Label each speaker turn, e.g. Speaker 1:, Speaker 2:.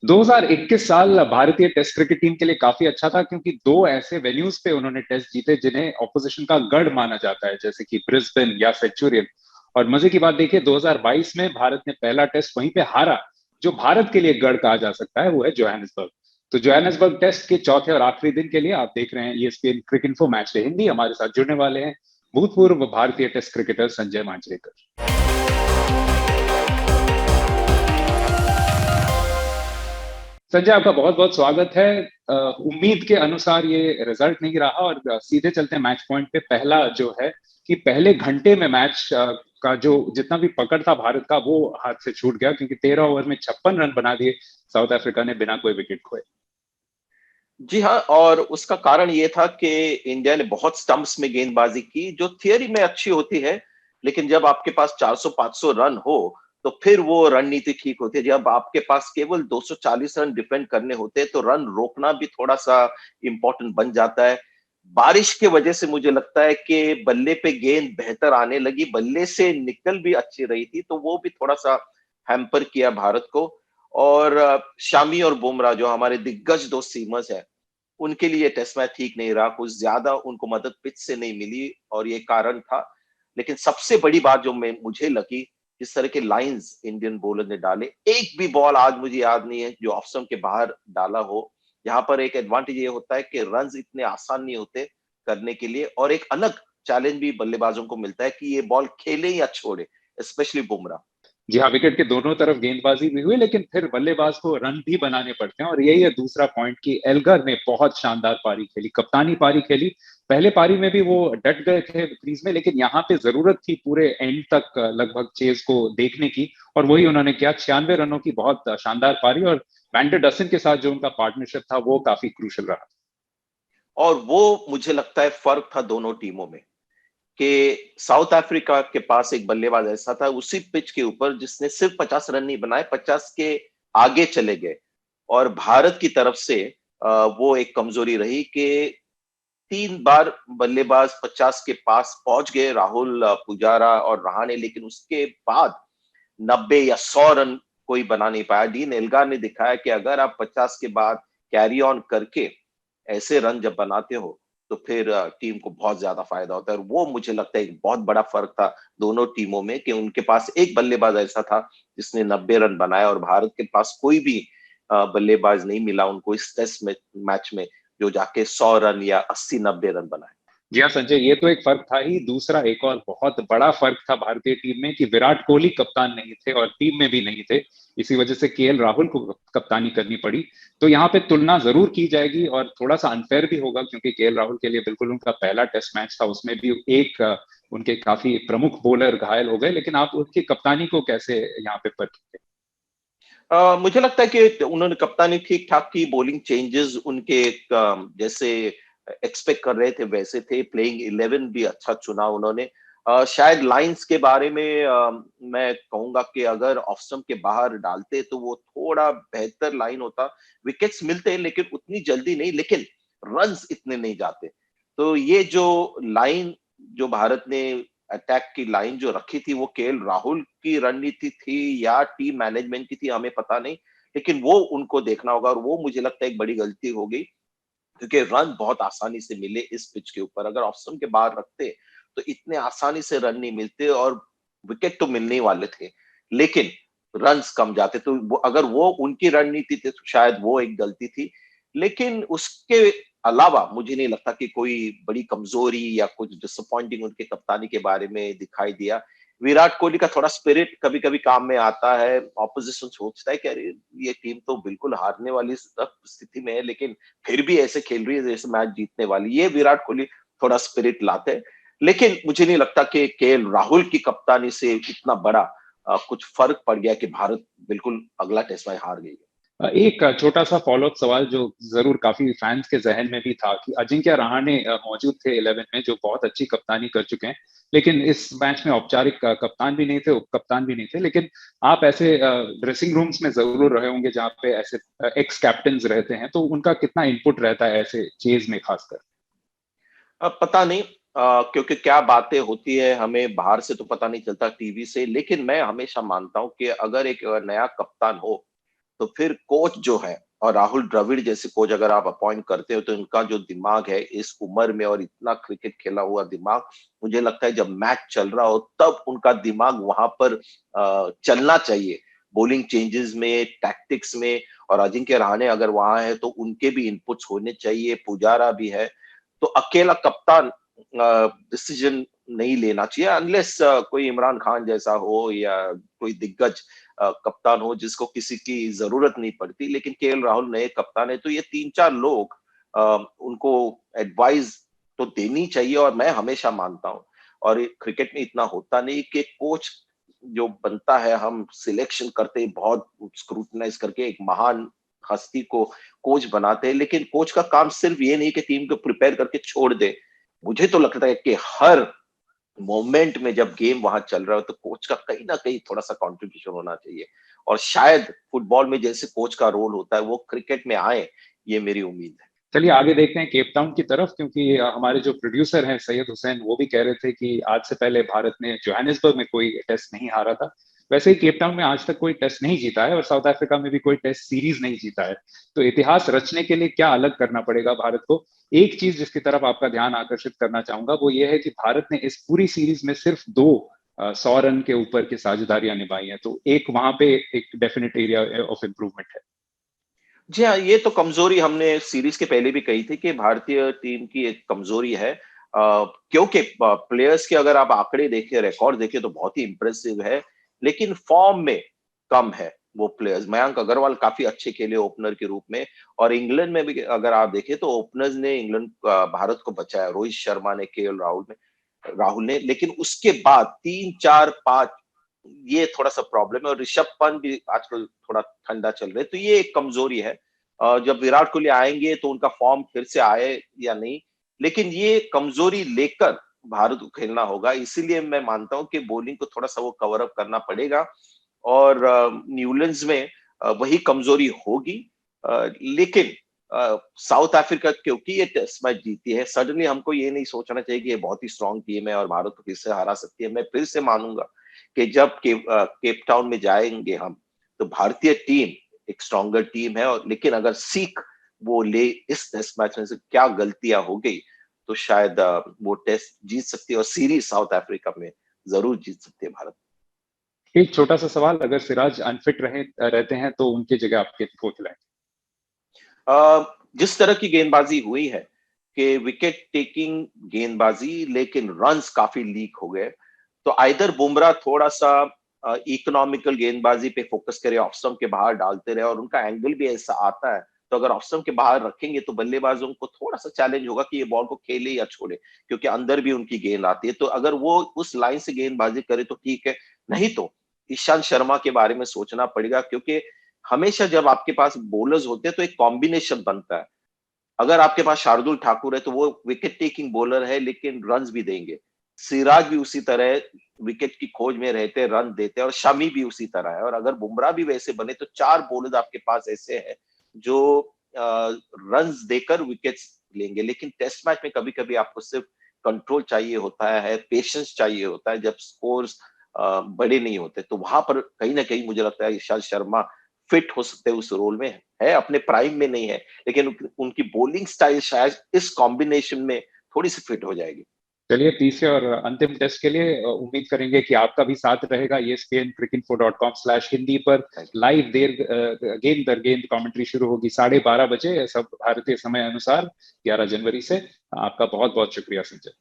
Speaker 1: 2021 साल भारतीय test cricket team के लिए काफी अच्छा था क्योंकि दो ऐसे वेन्यूज पे उन्होंने टेस्ट जीते जिन्हें ऑपोजिशन का गढ़ माना जाता है, जैसे कि ब्रिस्बेन या सेंचुरियन। और मजे की बात देखिए, 2022 में भारत ने पहला टेस्ट वहीं पे हारा। जो भारत के लिए गढ़ कहा जा सकता है वो है जोहानिसबर्ग। तो जोहानिसबर्ग टेस्ट के चौथे और आखिरी दिन के लिए आप देख रहे हैं ईएसपीएन क्रिक इन्फो मैच डे हिंदी। हमारे साथ जुड़ने वाले हैं भूतपूर्व भारतीय टेस्ट क्रिकेटर संजय मांजरेकर। संजय, आपका बहुत बहुत स्वागत है। उम्मीद के अनुसार ये रिजल्ट नहीं रहा और सीधे चलते हैं मैच पॉइंट पे। पहला जो है कि पहले घंटे में मैच का जो जितना भी पकड़ था भारत का वो हाथ से छूट गया, क्योंकि 13 ओवर में 56 रन बना दिए साउथ अफ्रीका ने बिना कोई विकेट खोए।
Speaker 2: जी हाँ, और उसका कारण ये था कि इंडिया ने बहुत स्टंप्स में गेंदबाजी की, जो थियरी में अच्छी होती है, लेकिन जब आपके पास 400-500 रन हो, तो फिर वो रणनीति ठीक होती है। जब आपके पास केवल 240 रन डिफेंड करने होते हैं, तो रन रोकना भी थोड़ा-सा इम्पोर्टेंट बन जाता है। बारिश की वजह से मुझे लगता है कि बल्ले पे गेंद बेहतर आने लगी, बल्ले से निकल भी अच्छी रही थी, तो वो भी थोड़ा-सा हैम्पर किया भारत को। और शामी और बुमराह जो हमारे दिग्गज 2 सीमर्स हैं, उनके लिए टेस्ट मैच ठीक नहीं रहा, कुछ ज़्यादा उनको मदद पिच से नहीं मिली और ये कारण था। लेकिन सबसे बड़ी बात जो मैं मुझे लगी, जिस तरह के लाइन्स इंडियन बॉलर ने डाले, एक भी बॉल आज मुझे याद नहीं है जो ऑफ स्टंप के बाहर डाला हो। यहाँ पर एक एडवांटेज ये होता है कि रन्स इतने आसान नहीं होते करने के लिए, और एक अलग चैलेंज भी बल्लेबाजों को मिलता है कि ये बॉल खेले या छोड़े, स्पेशली बुमराह।
Speaker 1: जी हाँ, विकेट के दोनों तरफ गेंदबाजी भी हुई, लेकिन फिर बल्लेबाज को रन भी बनाने पड़ते हैं। और यही है दूसरा पॉइंट कि एल्गर ने बहुत शानदार पारी खेली, कप्तानी पारी खेली। पहले पारी में भी वो डट गए थे क्रीज में, लेकिन यहाँ पे जरूरत थी पूरे एंड तक लगभग चेज को देखने की, और वही उन्होंने किया। 96 रनों की बहुत शानदार पारी, और वैंडर डसन के साथ जो उनका पार्टनरशिप था वो काफी क्रूशल रहा।
Speaker 2: और वो मुझे लगता है फर्क था दोनों टीमों में, कि साउथ अफ्रीका के पास एक बल्लेबाज ऐसा था उसी पिच के ऊपर जिसने सिर्फ 50 रन नहीं बनाए, 50 के आगे चले गए। और भारत की तरफ से वो एक कमजोरी रही कि 3 बार बल्लेबाज 50 के पास पहुंच गए, राहुल, पुजारा और रहाणे, लेकिन उसके बाद 90 या 100 रन कोई बना नहीं पाया। डीन एल्गार ने दिखाया कि अगर आप 50 के बाद कैरी ऑन करके ऐसे रन जब बनाते हो, तो फिर टीम को बहुत ज्यादा फायदा होता है। और वो मुझे लगता है एक बहुत बड़ा फर्क था दोनों टीमों में, कि उनके पास एक बल्लेबाज ऐसा था जिसने 90 रन बनाया, और भारत के पास कोई भी बल्लेबाज नहीं मिला उनको इस टेस्ट मैच में जो जाके 100 रन या 80-90 रन बनाए।
Speaker 1: जी हाँ संजय, ये तो एक फर्क था ही। दूसरा एक और बहुत बड़ा फर्क था भारतीय टीम में कि विराट कोहली कप्तान नहीं थे और टीम में भी नहीं थे। इसी वजह से केएल राहुल को कप्तानी करनी पड़ी। तो यहाँ पे तुलना जरूर की जाएगी और थोड़ा सा अनफेयर भी होगा, क्योंकि केएल राहुल के लिए बिल्कुल उनका पहला टेस्ट मैच था, उसमें भी एक उनके काफी प्रमुख बॉलर घायल हो गए। लेकिन आप उनकी कप्तानी को कैसे यहाँ पे परखेंगे?
Speaker 2: मुझे लगता है कि उन्होंने कप्तानी ठीक-ठाक की, बॉलिंग चेंजेस उनके जैसे एक्सपेक्ट कर रहे थे वैसे थे, प्लेइंग 11 भी अच्छा चुना उन्होंने। शायद लाइन्स के बारे में मैं कहूँगा कि अगर ऑफ स्टंप के बाहर डालते तो वो थोड़ा बेहतर लाइन होता। विकेट्स मिलते हैं लेकिन उतनी जल्दी नहीं, लेकिन रन्स इतने नहीं जाते। तो ये जो लाइन जो भारत ने अटैक की लाइन जो रखी थी, वो केएल राहुल की रणनीति थी या टीम मैनेजमेंट की थी, हमें पता नहीं। लेकिन वो उनको देखना होगा, और वो मुझे लगता है एक बड़ी गलती हो गई, क्योंकि रन बहुत आसानी से मिले इस पिच के ऊपर। अगर ऑफ स्टंप के बाहर रखते, तो इतने आसानी से रन नहीं मिलते, और विकेट तो मिलने ही वाले थे, लेकिन रन्स कम जाते। तो अगर वो उनकी रणनीति थी, तो शायद वो एक गलती थी। लेकिन उसके अलावा मुझे नहीं लगता कि कोई बड़ी कमजोरी या कुछ डिसअपॉइंटिंग उनके कप्तानी के बारे में दिखाई दिया। विराट कोहली का थोड़ा स्पिरिट कभी-कभी काम में आता है। ऑपोजिशन सोचता है कि अरे! ये टीम तो बिल्कुल हारने वाली स्थिति में है, लेकिन फिर भी ऐसे खेल रही है जैसे मैच जीतने वाली। ये विराट कोहली थोड़ा स्पिरिट लाते हैं। लेकिन मुझे नहीं लगता कि केएल राहुल की कप्तानी से इतना बड़ा कुछ फ़र्क पड़ गया कि भारत बिल्कुल अगला टेस्ट मैच हार गई है।
Speaker 1: एक छोटा सा फॉलोअप सवाल जो जरूर काफी फैंस के जहन में भी था कि अजिंक्य रहाणे मौजूद थे 11 में, जो बहुत अच्छी कप्तानी कर चुके हैं, लेकिन इस मैच में औपचारिक कप्तान भी नहीं थे, उप कप्तान भी नहीं थे। लेकिन आप ऐसे ड्रेसिंग रूम्स में जरूर रहे होंगे जहाँ पे ऐसे एक्स कैप्टन रहते हैं, तो उनका कितना इनपुट रहता है ऐसे चेज में खासकर?
Speaker 2: पता नहीं, क्योंकि क्या बातें होती है हमें बाहर से तो पता नहीं चलता टीवी से, लेकिन मैं हमेशा मानता हूँ कि अगर एक नया कप्तान हो, तो फिर कोच जो है, और राहुल द्रविड़ जैसे कोच अगर आप अपॉइंट करते हो, तो इनका जो दिमाग है इस उम्र में, और इतना क्रिकेट खेला हुआ दिमाग, मुझे लगता है जब मैच चल रहा हो तब उनका दिमाग वहां पर चलना चाहिए, बॉलिंग चेंजेस में, टैक्टिक्स में। और अजिंक्य रहाणे अगर वहां है तो उनके भी इनपुट्स होने चाहिए, पुजारा भी है। तो अकेला कप्तान डिसीजन नहीं लेना चाहिए, अनलेस कोई इमरान खान जैसा हो या कोई दिग्गज कप्तान हो जिसको किसी की जरूरत नहीं पड़ती। लेकिन केएल राहुल नए कप्तान है, तो ये 3-4 लोग उनको एडवाइस तो देनी चाहिए। और मैं हमेशा मानता हूँ, और क्रिकेट में इतना होता नहीं कि कोच जो बनता है, हम सिलेक्शन करते हैं बहुत स्क्रूटनाइज करके, एक महान हस्ती को कोच बनाते हैं, लेकिन कोच का काम सिर्फ ये नहीं कि टीम को प्रिपेयर करके छोड़ दे। मुझे तो लगता है कि हर मोमेंट में जब गेम वहां चल रहा हो, तो कोच का कहीं ना कहीं थोड़ा सा कंट्रीब्यूशन होना चाहिए। और शायद फुटबॉल में जैसे कोच का रोल होता है वो क्रिकेट में आए, ये मेरी उम्मीद है।
Speaker 1: चलिए आगे देखते हैं केप टाउन की तरफ, क्योंकि हमारे जो प्रोड्यूसर हैं सैयद हुसैन, वो भी कह रहे थे कि आज से पहले भारत ने जोहानिसबर्ग में कोई टेस्ट नहीं हारा था। वैसे ही केप टाउन में आज तक कोई टेस्ट नहीं जीता है और साउथ अफ्रीका में भी कोई टेस्ट सीरीज नहीं जीता है। तो इतिहास रचने के लिए क्या अलग करना पड़ेगा भारत को? एक चीज जिसकी तरफ आपका ध्यान आकर्षित करना चाहूंगा वो ये है कि भारत ने इस पूरी सीरीज में सिर्फ 100 रन के ऊपर की साझेदारियां निभाई हैं, तो एक वहां पे एक डेफिनेट एरिया ऑफ इम्प्रूवमेंट है।
Speaker 2: जी हाँ, ये तो कमजोरी हमने सीरीज के पहले भी कही थी कि भारतीय टीम की एक कमजोरी है। क्योंकि प्लेयर्स के अगर आप आंकड़े देखें, रिकॉर्ड देखें, तो बहुत ही इंप्रेसिव है, लेकिन फॉर्म में कम है वो प्लेयर्स। मयंक अग्रवाल काफी अच्छे खेले ओपनर के रूप में, और इंग्लैंड में भी अगर आप देखें तो ओपनर्स ने इंग्लैंड भारत को बचाया, रोहित शर्मा ने, केएल राहुल ने। लेकिन उसके बाद 3-4-5 ये थोड़ा सा प्रॉब्लम है, और ऋषभ पंत भी आजकल थोड़ा ठंडा चल रहे, तो ये एक कमजोरी है। जब विराट कोहली आएंगे तो उनका फॉर्म फिर से आए या नहीं, लेकिन ये कमजोरी लेकर भारत को खेलना होगा। इसीलिए मैं मानता हूं कि बॉलिंग को थोड़ा सा वो कवर अप करना पड़ेगा, और न्यूलैंड्स में वही कमजोरी होगी। लेकिन साउथ अफ्रीका क्योंकि ये टेस्ट मैच जीती है, सडनली हमको ये नहीं सोचना चाहिए कि ये बहुत ही स्ट्रांग टीम है और भारत को फिर से हरा सकती है। मैं फिर से मानूंगा कि जब केप टाउन में जाएंगे हम, तो भारतीय टीम एक स्ट्रॉन्गर टीम है। और लेकिन अगर सीख वो ले इस टेस्ट मैच में से क्या गलतियां हो गई, तो शायद वो टेस्ट जीत सकती है, और सीरीज साउथ अफ्रीका में जरूर जीत सकती है भारत।
Speaker 1: एक छोटा सा सवाल, अगर सिराज अनफिट रहते हैं तो उनकी जगह आप किसको खिलाएं?
Speaker 2: जिस तरह की गेंदबाजी हुई है कि विकेट टेकिंग गेंदबाजी, लेकिन रन्स काफी लीक हो गए, तो आइदर बुमराह थोड़ा सा इकोनॉमिकल गेंदबाजी पे फोकस करे, ऑफ स्टंप के बाहर डालते रहे, और उनका एंगल भी ऐसा आता है, तो अगर ऑफ स्टंप के बाहर रखेंगे तो बल्लेबाजों को थोड़ा सा चैलेंज होगा कि ये बॉल को खेले या छोड़े, क्योंकि अंदर भी उनकी गेंद आती है। तो अगर वो उस लाइन से गेंदबाजी करे तो ठीक है, नहीं तो ईशांत शर्मा के बारे में सोचना पड़ेगा, क्योंकि हमेशा जब आपके पास बॉलर्स होते हैं तो एक कॉम्बिनेशन बनता है। अगर आपके पास शार्दुल ठाकुर है तो वो विकेट टेकिंग बॉलर है, लेकिन रन्स भी देंगे। सिराज भी उसी तरह विकेट की खोज में रहते हैं, रन देते हैं, और शमी भी उसी तरह है। और अगर बुमराह भी वैसे बने तो 4 बॉलर आपके पास ऐसे हैं जो रन्स देकर विकेट्स लेंगे। लेकिन टेस्ट मैच में कभी-कभी आपको सिर्फ कंट्रोल चाहिए होता है, पेशेंस चाहिए होता है, जब स्कोर्स बड़े नहीं होते। तो वहां पर कहीं ना कहीं मुझे लगता है ईशांत शर्मा फिट हो सकते हैं उस रोल में, है अपने प्राइम में नहीं है, लेकिन उनकी बॉलिंग स्टाइल शायद इस कॉम्बिनेशन में थोड़ी सी फिट हो जाएगी।
Speaker 1: चलिए तीसरे और अंतिम टेस्ट के लिए उम्मीद करेंगे कि आपका भी साथ रहेगा। ESPN cricinfo.com/hindi पर
Speaker 2: थैंक
Speaker 1: लाइव गेंद दर गेंद कमेंट्री शुरू होगी 12:30 बजे सब भारतीय समय अनुसार 11 जनवरी से। आपका बहुत बहुत शुक्रिया संजय।